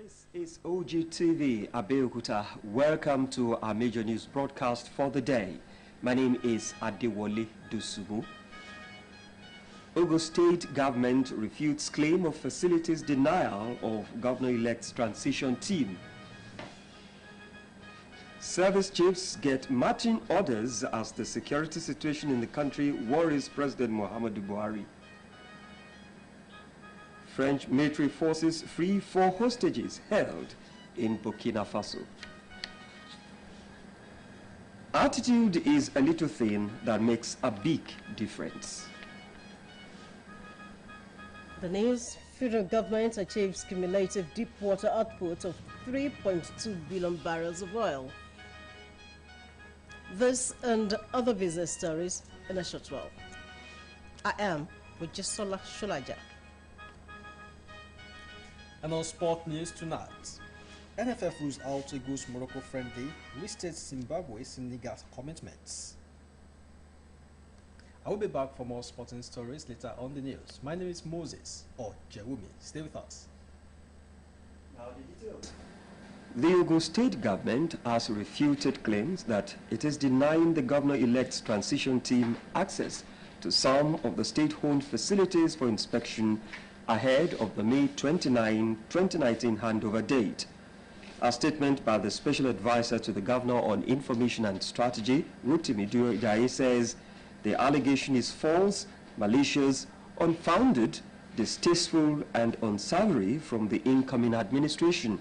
This is OGTV Abeokuta. Welcome to our major news broadcast for the day. My name is Adewale Dusubu. Ogun State government refutes claim of facilities denial of governor-elect's transition team. Service chiefs get marching orders as the security situation in the country worries President Muhammadu Buhari. French military forces free 4 hostages held in Burkina Faso. Attitude is a little thing that makes a big difference. The news: federal government achieves cumulative deep water output of 3.2 billion barrels of oil. This and other business stories in a short while. I am Wijisola Shulaja. And on sport news tonight, NFF rules out Eagles Morocco friendly, restates Zimbabwe Senegal's commitments. I will be back for more sporting stories later on the news. My name is Moses or Jewumi. Stay with us. Now the details. The Ogun State government has refuted claims that it is denying the governor-elect's transition team access to some of the state-owned facilities for inspection ahead of the May 29, 2019 handover date. A statement by the Special Advisor to the Governor on Information and Strategy, Rotimi Duraye, says the allegation is false, malicious, unfounded, distasteful, and unsavory from the incoming administration.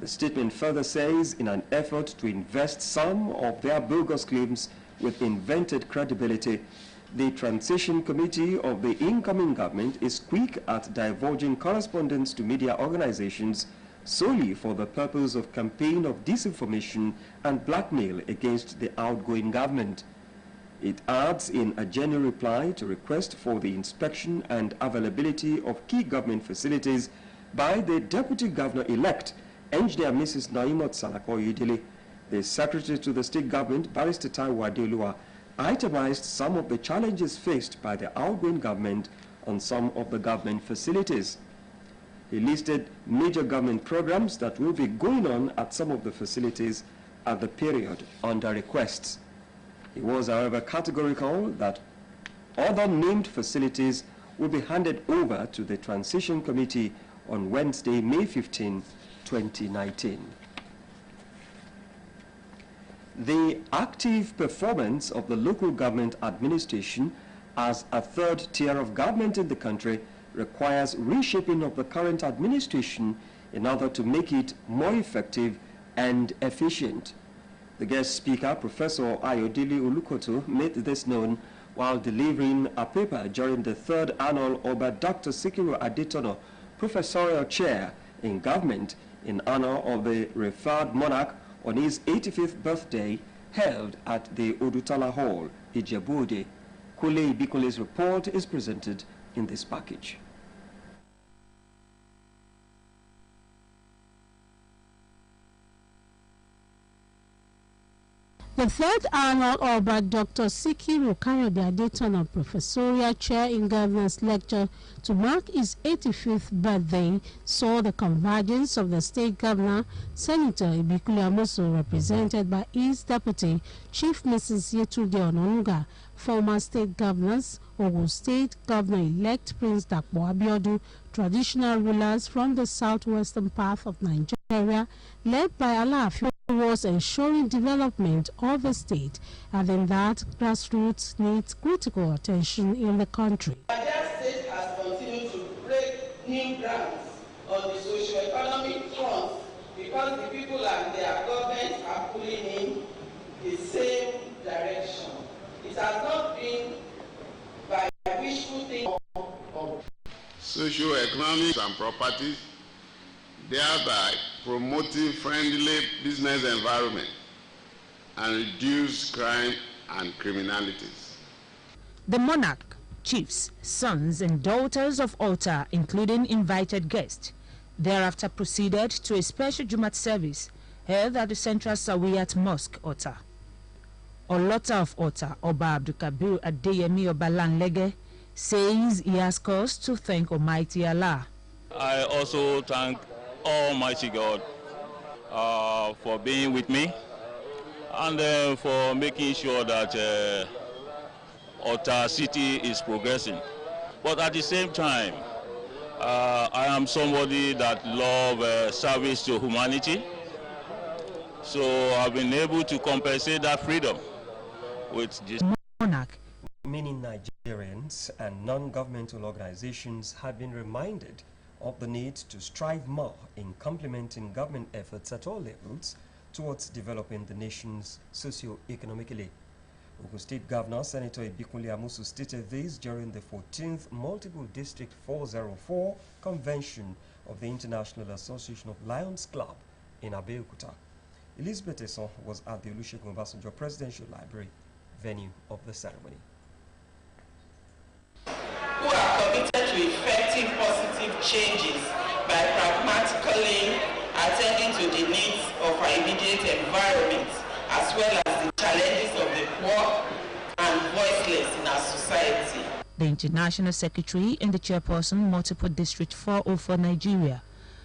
The statement further says, in an effort to invest some of their bogus claims with invented credibility, the Transition Committee of the incoming government is quick at divulging correspondence to media organizations solely for the purpose of campaign of disinformation and blackmail against the outgoing government. It adds in a general reply to request for the inspection and availability of key government facilities by the Deputy Governor-elect, Engineer Mrs. Naimot Salako-Yidili, the Secretary to the State Government, Barrister Taiwo Adeoluwa, itemized some of the challenges faced by the outgoing government on some of the government facilities. He listed major government programs that will be going on at some of the facilities at the period under requests. He was, however, categorical that other named facilities will be handed over to the Transition Committee on Wednesday, May 15, 2019. The active performance of the local government administration as a third tier of government in the country requires reshaping of the current administration in order to make it more effective and efficient. The guest speaker, Professor Ayodele Olukoto, made this known while delivering a paper during the 3rd annual Oba Dr. Sikiru Adetono Professorial Chair in Government in honor of the revered monarch on his 85th birthday, held at the Odutala Hall, Ijebu-Ode. Kule Ibikole's report is presented in this package. The 3rd annual Oba Dr. Sikiru Kayode Adetono Professorial Chair in Governance lecture to mark his 85th birthday saw the convergence of the State Governor, Senator Ibikule Amoso, represented by his Deputy, Chief Mrs. Yetunde Ononuga, former State Governors, Ogun State Governor-elect Prince Dapo Abiodun, traditional rulers from the southwestern part of Nigeria, led by Alaafin, was ensuring development of the state, and in that grassroots needs critical attention in the country. Nigeria state has continued to break new grounds on the socio-economic front because the people and their governments are pulling in the same direction. It has not been by wishful thinking of socio-economic and properties, thereby promoting friendly business environment and reduce crime and criminalities. The monarch, chiefs, sons and daughters of Ota, including invited guests, thereafter proceeded to a special Jumat service held at the Central Sawiyat Mosque, Ota. Olota of Ota, Oba Abdulkabir Adeyemi Obalanlege, says he has cause to thank Almighty Allah. I also thank Almighty God for being with me and for making sure that Ota City is progressing. But at the same time, I am somebody that loves service to humanity. So I've been able to compensate that freedom with this. Monarch. Many Nigerians and non-governmental organizations have been reminded of the need to strive more in complementing government efforts at all levels towards developing the nations socio-economically. Ogun State Governor Senator Ibikunle Amusu stated this during the 14th Multiple District 404 Convention of the International Association of Lions Club in Abeokuta. Elizabeth Esson was at the Olusegun Obasanjo Presidential Library, venue of the ceremony. Who are committed to effective positive changes by pragmatically attending to the needs of our immediate environment, as well as the challenges of the poor and voiceless in our society. The International Secretary and the Chairperson, Multiple District 404 Nigeria,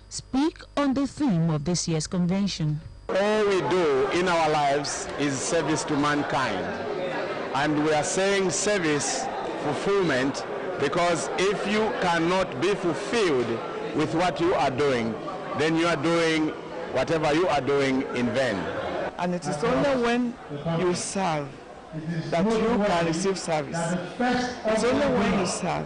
speak on the theme of this year's convention. All we do in our lives is service to mankind. And we are saying service, fulfillment, because if you cannot be fulfilled with what you are doing, then you are doing whatever you are doing in vain. And it is only when you serve that you can receive service. It's only when you serve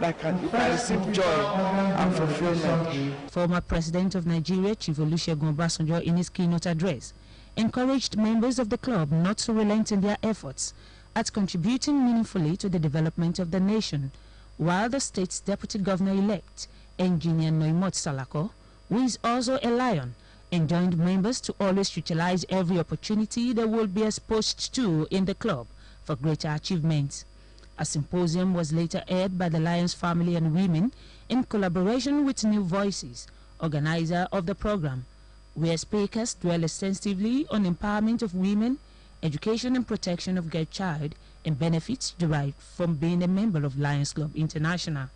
that you can receive joy and fulfillment. Former President of Nigeria, Chief Olusegun Obasanjo, in his keynote address, encouraged members of the club not to relent in their efforts at contributing meaningfully to the development of the nation, while the state's Deputy Governor-elect, Engineer Noimot Salako, who is also a lion, enjoined members to always utilize every opportunity they will be exposed to in the club for greater achievements. A symposium was later aired by the Lions family and women in collaboration with New Voices, organizer of the program, where speakers dwell extensively on empowerment of women, education and protection of girl child, and benefits derived from being a member of Lions Club International.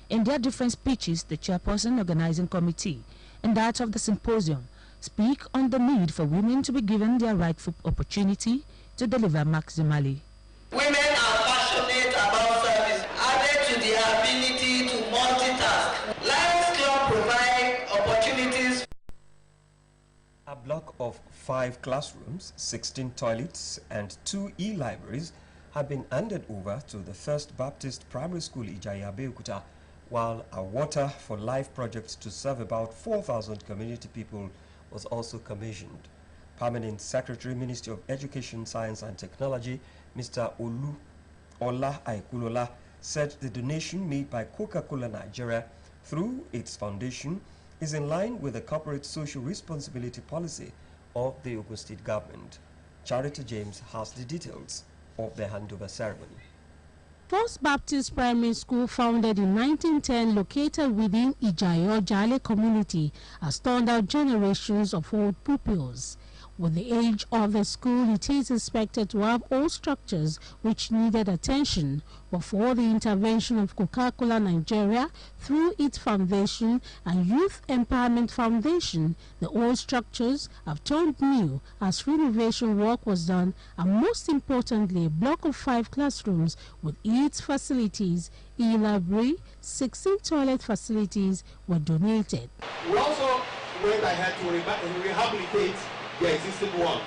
In their different speeches, the chairperson organizing committee and that of the symposium speak on the need for women to be given their rightful opportunity to deliver maximally. Women are passionate about service, added to the ability to multitask. Lions Club provide opportunities. A block of 5 classrooms, 16 toilets, and 2 e-libraries have been handed over to the First Baptist Primary School Ijaya Abeokuta, while a Water for Life project to serve about 4,000 community people was also commissioned. Permanent Secretary, Ministry of Education, Science and Technology, Mr. Ola Aikulola, said the donation made by Coca-Cola Nigeria through its foundation is in line with the corporate social responsibility policy of the Ogun State government. Charity James has the details of the handover ceremony. First Baptist Primary School, founded in 1910, located within Ijayo Jale community, has turned out generations of old pupils. With the age of the school, it is expected to have old structures which needed attention. Before the intervention of Coca-Cola Nigeria through its foundation and Youth Empowerment Foundation, the old structures have turned new as renovation work was done, and most importantly, a block of 5 classrooms with its facilities, e-library, 16 toilet facilities were donated. We also went ahead to rehabilitate the existing ones.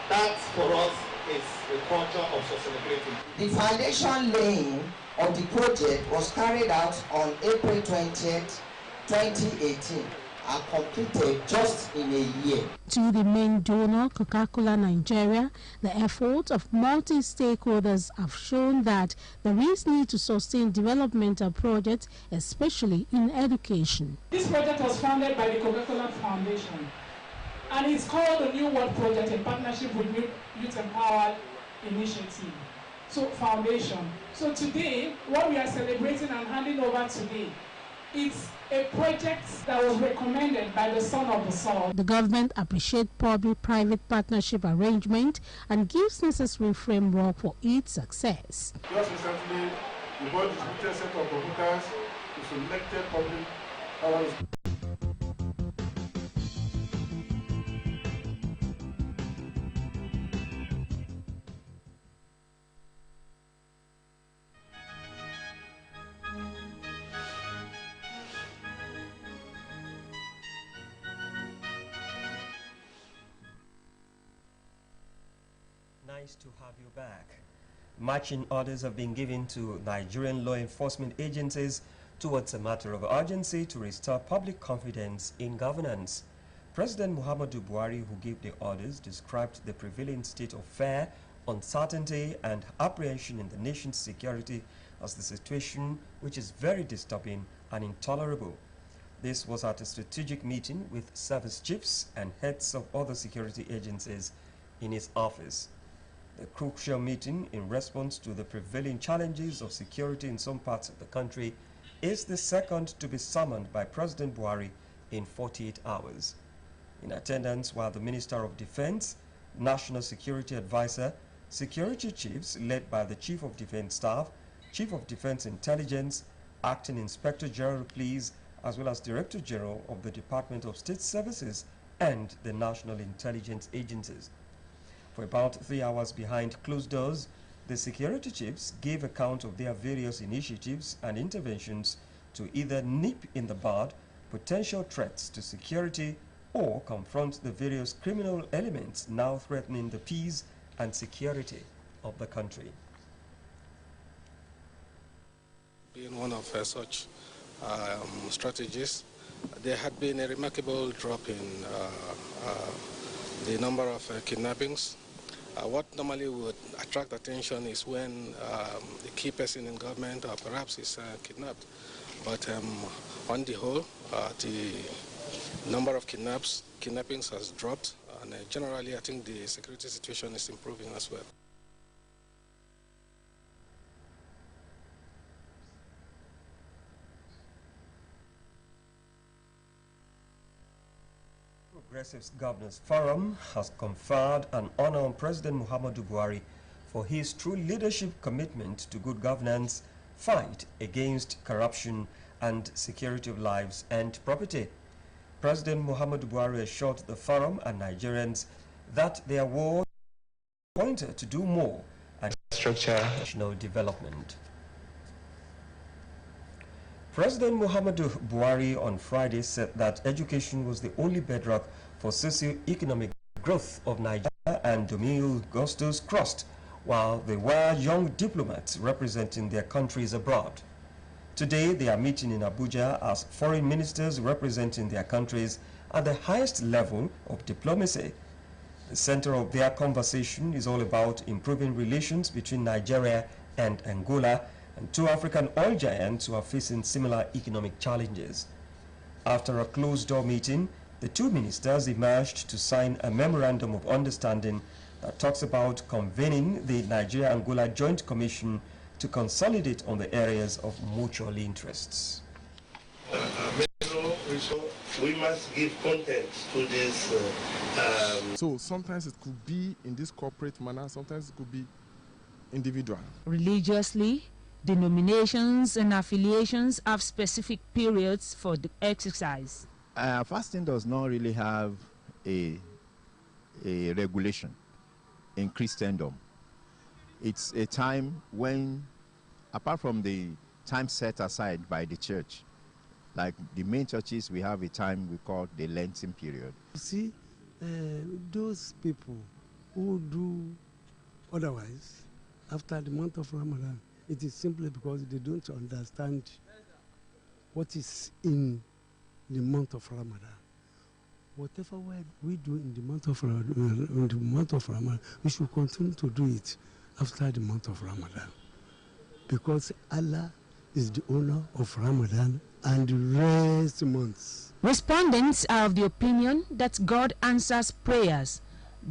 That for us is the culture of sustainability. The foundation laying of the project was carried out on April 20th, 2018 and completed just in a year. To the main donor, Coca-Cola Nigeria, the efforts of multi-stakeholders have shown that there is need to sustain developmental projects, especially in education. This project was funded by the Coca-Cola Foundation, and it's called the New World Project in partnership with Youth Empowered Initiative, Foundation. So today, what we are celebrating and handing over today, it's a project that was recommended by the Son of the Soul. The government appreciates public-private partnership arrangement and gives necessary framework for its success. Just recently, the board distributed a set of computers to selected public Nice to have you back. Marching orders have been given to Nigerian law enforcement agencies towards a matter of urgency to restore public confidence in governance. President Muhammadu Buhari, who gave the orders, described the prevailing state of fear, uncertainty and apprehension in the nation's security as the situation which is very disturbing and intolerable. This was at a strategic meeting with service chiefs and heads of other security agencies in his office. The crucial meeting, in response to the prevailing challenges of security in some parts of the country, is the second to be summoned by President Buhari in 48 hours. In attendance were the Minister of Defense, National Security Advisor, security chiefs led by the Chief of Defense Staff, Chief of Defense Intelligence, Acting Inspector General of Police, as well as Director General of the Department of State Services and the National Intelligence Agencies. For about 3 hours behind closed doors, the security chiefs gave account of their various initiatives and interventions to either nip in the bud potential threats to security or confront the various criminal elements now threatening the peace and security of the country. Being one of such strategies, there had been a remarkable drop in the number of kidnappings. What normally would attract attention is when the key person in government or perhaps is kidnapped. But on the whole, the number of kidnappings has dropped, and generally I think the security situation is improving as well. Progressive Governors Forum has conferred an honor on President Muhammadu Buhari for his true leadership commitment to good governance, fight against corruption, and security of lives and property. President Muhammadu Buhari assured the forum and Nigerians that their war pointed to do more and structure national development. President Muhammadu Buhari on Friday said that education was the only bedrock for socio-economic growth of Nigeria, and Dominion Gustos crossed while they were young diplomats representing their countries abroad. Today they are meeting in Abuja as foreign ministers representing their countries at the highest level of diplomacy. The center of their conversation is all about improving relations between Nigeria and Angola, and two African oil giants who are facing similar economic challenges. After a closed-door meeting, the two ministers emerged to sign a memorandum of understanding that talks about convening the Nigeria-Angola Joint Commission to consolidate on the areas of mutual interests. We must give content to this. So sometimes it could be in this corporate manner, sometimes it could be individual. Religiously, denominations and affiliations have specific periods for the exercise. Fasting does not really have a regulation in Christendom. It's a time when, apart from the time set aside by the church, like the main churches, we have a time we call the Lenten period. You see, those people who do otherwise after the month of Ramadan, it is simply because they don't understand what is in the month of Ramadan. Whatever we do in the month of Ramadan, we should continue to do it after the month of Ramadan, because Allah is the owner of Ramadan and the rest months. Respondents are of the opinion that God answers prayers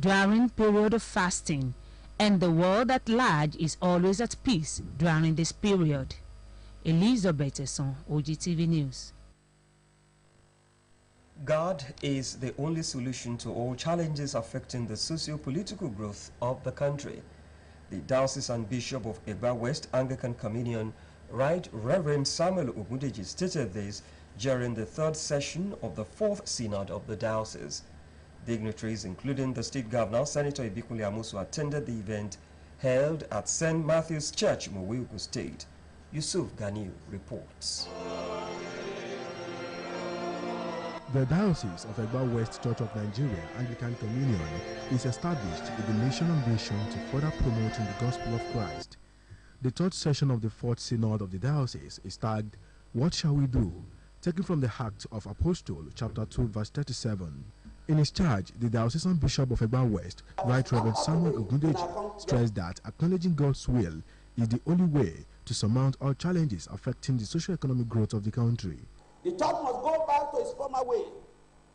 during period of fasting, and the world at large is always at peace during this period. Elizabeth Esson, OGTV News. God is the only solution to all challenges affecting the socio-political growth of the country. The Diocesan Bishop of Egba West Anglican Communion, Right Reverend Samuel Ogundeji, stated this during the third session of the fourth synod of the diocese. Dignitaries, including the state governor, Senator Ibikunle Amosu, attended the event held at St. Matthew's Church, Mowe, Ogun State. Yusuf Ganiu reports. The Diocese of Egba West Church of Nigeria Anglican Communion is established with the mission and vision to further promoting the gospel of Christ. The third session of the Fourth Synod of the Diocese is tagged, "What Shall We Do?", taken from the Acts of Apostles, chapter 2, verse 37. In his charge, the Diocesan Bishop of Egba West, Right Reverend Samuel Ogundeji, stressed that acknowledging God's will is the only way to surmount all challenges affecting the socio-economic growth of the country. The church must go back to its former way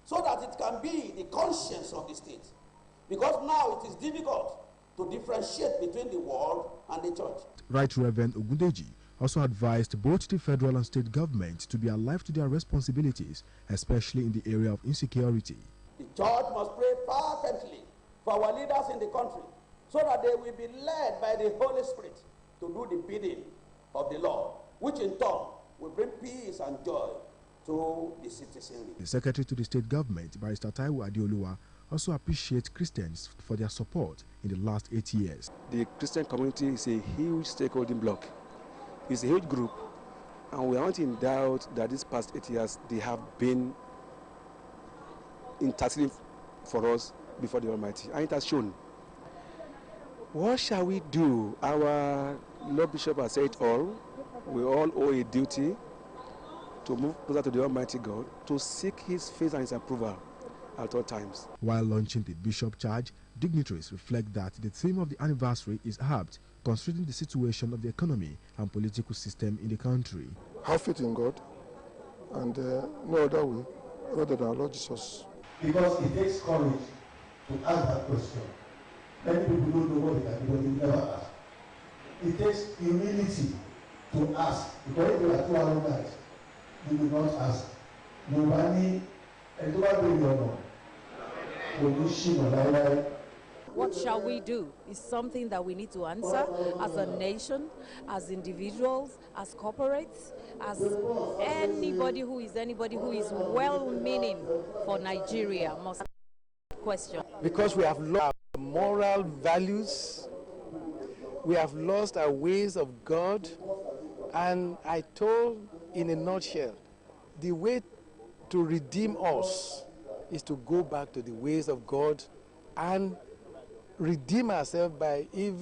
so that it can be the conscience of the state. Because now it is difficult to differentiate between the world and the church. Right Reverend Ogundeji also advised both the federal and state governments to be alive to their responsibilities, especially in the area of insecurity. The church must pray fervently for our leaders in the country so that they will be led by the Holy Spirit to do the bidding of the Lord, which in turn will bring peace and joy to the citizenry. The Secretary to the State Government, Barrister Taiwo Adeoluwa, also appreciates Christians for their support in the last 8 years. The Christian community is a huge stakeholding bloc. It's a huge group, and we aren't in doubt that these past 8 years they have been interceding for us before the Almighty, and it has shown. What shall we do? Our Lord Bishop has said it all. We all owe a duty to move closer to the Almighty God, to seek His face and His approval at all times. While launching the bishop charge, dignitaries reflect that the theme of the anniversary is apt, considering the situation of the economy and political system in the country. Have faith in God, and no other way other than our Lord Jesus. Because it takes courage to ask that question. Many people don't know what they can do, but they never ask. It takes humility to ask, because if you are too arrogant, you will not ask. Nobody, and what shall we do is something that we need to answer as a nation, as individuals, as corporates, as anybody who is well-meaning for Nigeria must question. Because we have lost our moral values, we have lost our ways of God, and I told in a nutshell, the way to redeem us is to go back to the ways of God and redeem ourselves by even